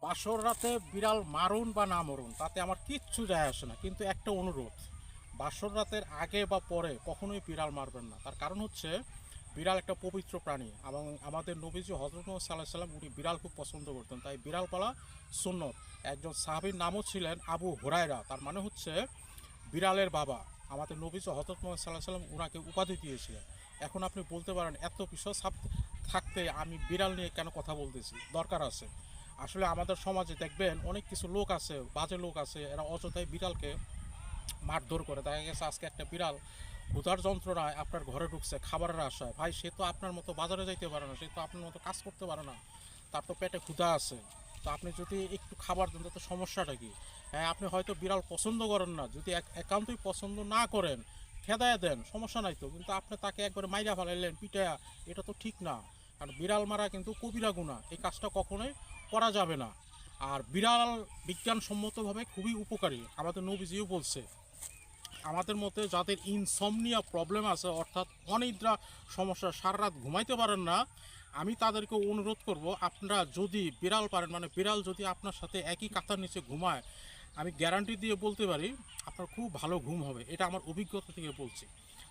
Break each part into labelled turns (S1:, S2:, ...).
S1: বাসর রাতে বিড়াল মারুন বা না মরুন তাতে আমার কিচ্ছু যায় আসে না, কিন্তু একটা অনুরোধ, বাসর রাতের আগে বা পরে কখনোই বিড়াল মারবেন না। তার কারণ হচ্ছে বিড়াল একটা পবিত্র প্রাণী এবং আমাদের নবীজি হযরত মুহাম্মদ সাল্লাল্লাহু আলাইহি সাল্লাম উনি বিড়াল খুব পছন্দ করতেন, তাই বিড়াল পালা সুন্নত। একজন সাহাবীর নামও ছিলেন আবু হুরায়রা, তার মানে হচ্ছে বিড়ালের বাবা। আমাদের নবীজি হযরত মুহাম্মদ সাল্লাল্লাহু আলাইহি সাল্লাম উনাকে উপাধি দিয়েছিলেন। এখন আপনি বলতে পারেন এত বিষয় থাকতে আমি বিড়াল নিয়ে কেন কথা বলতেছি, দরকার আছে। আসলে আমাদের সমাজে দেখবেন অনেক কিছু লোক আছে, বাজে লোক আছে, এরা অযথাই বিড়ালকে মারধর করে। দেখা গেছে আজকে একটা বিড়াল ক্ষুধার যন্ত্রণায় আপনার ঘরে ঢুকছে খাবারের আশায়। ভাই, সে তো আপনার মতো বাজারে যাইতে পারে না, সে তো আপনার মতো কাজ করতে পারে না, তার তো পেটে ক্ষুধা আছে। তো আপনি যদি একটু খাবার দেন তাতে সমস্যাটা কি? হ্যাঁ, আপনি হয়তো বিড়াল পছন্দ করেন না, যদি একান্তই পছন্দ না করেন খেদায় দেন, সমস্যা নাই তো, কিন্তু আপনি তাকে একবারে মাইরা ফেলাইলেন পিটায়া, এটা তো ঠিক না। কারণ বিড়াল মারা কিন্তু কবিরা গুনাহ, এই কাজটা কখনোই করা যাবে না। আর বিড়াল বিজ্ঞানসম্মতভাবে খুবই উপকারী, আমাদের নবীজিও বলছে। আমাদের মতে যাদের ইনসমনিয়া প্রবলেম আছে, অর্থাৎ অনিদ্রা সমস্যা, সারা রাত ঘুমাইতে পারেন না, আমি তাদেরকে অনুরোধ করব, আপনারা যদি বিড়াল পারেন, মানে বিড়াল যদি আপনার সাথে একই কাঁথার নিচে ঘুমায়, আমি গ্যারান্টি দিয়ে বলতে পারি আপনার খুব ভালো ঘুম হবে। এটা আমার অভিজ্ঞতা থেকে বলছি।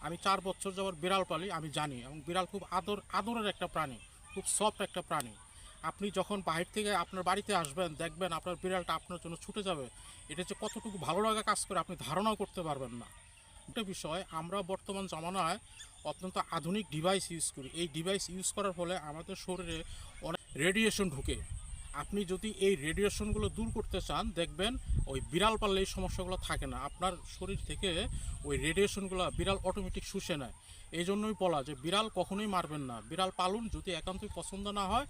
S1: আমি 4 বছর যাবার বিড়াল পালি, আমি জানি। এবং বিড়াল খুব আদরের একটা প্রাণী, খুব সফট একটা প্রাণী। আপনি যখন বাহির থেকে আপনার বাড়িতে আসবেন, দেখবেন আপনার বিড়ালটা আপনার জন্য ছুটে যাবে। এটা যে কতটুকু ভালো লাগা কাজ করে আপনি ধারণাও করতে পারবেন না। একটা বিষয়, আমরা বর্তমান জামানায় অত্যন্ত আধুনিক ডিভাইস ইউজ করি। এই ডিভাইস ইউজ করার ফলে আমাদের শরীরে অনেক রেডিয়েশন ঢুকে। আপনি যদি এই রেডিয়েশনগুলো দূর করতে চান, দেখবেন ওই বিড়াল পাললে এই সমস্যাগুলো থাকে না। আপনার শরীর থেকে ওই রেডিয়েশনগুলো বিড়াল অটোমেটিক শুষে নেয়। এই জন্যই বলা যে বিড়াল কখনোই মারবেন না, বিড়াল পালুন, যদি একান্তই পছন্দ না হয়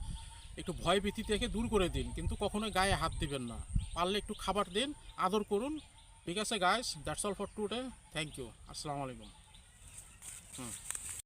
S1: একটু ভয় ভীতি থেকে দূর করে দিন, কিন্তু কখনোই গায়ে হাত দিবেন না। পারলে একটু খাবার দিন, আদর করুন। ঠিক আছে guys, that's all for today. Thank you. আসসালামু আলাইকুম।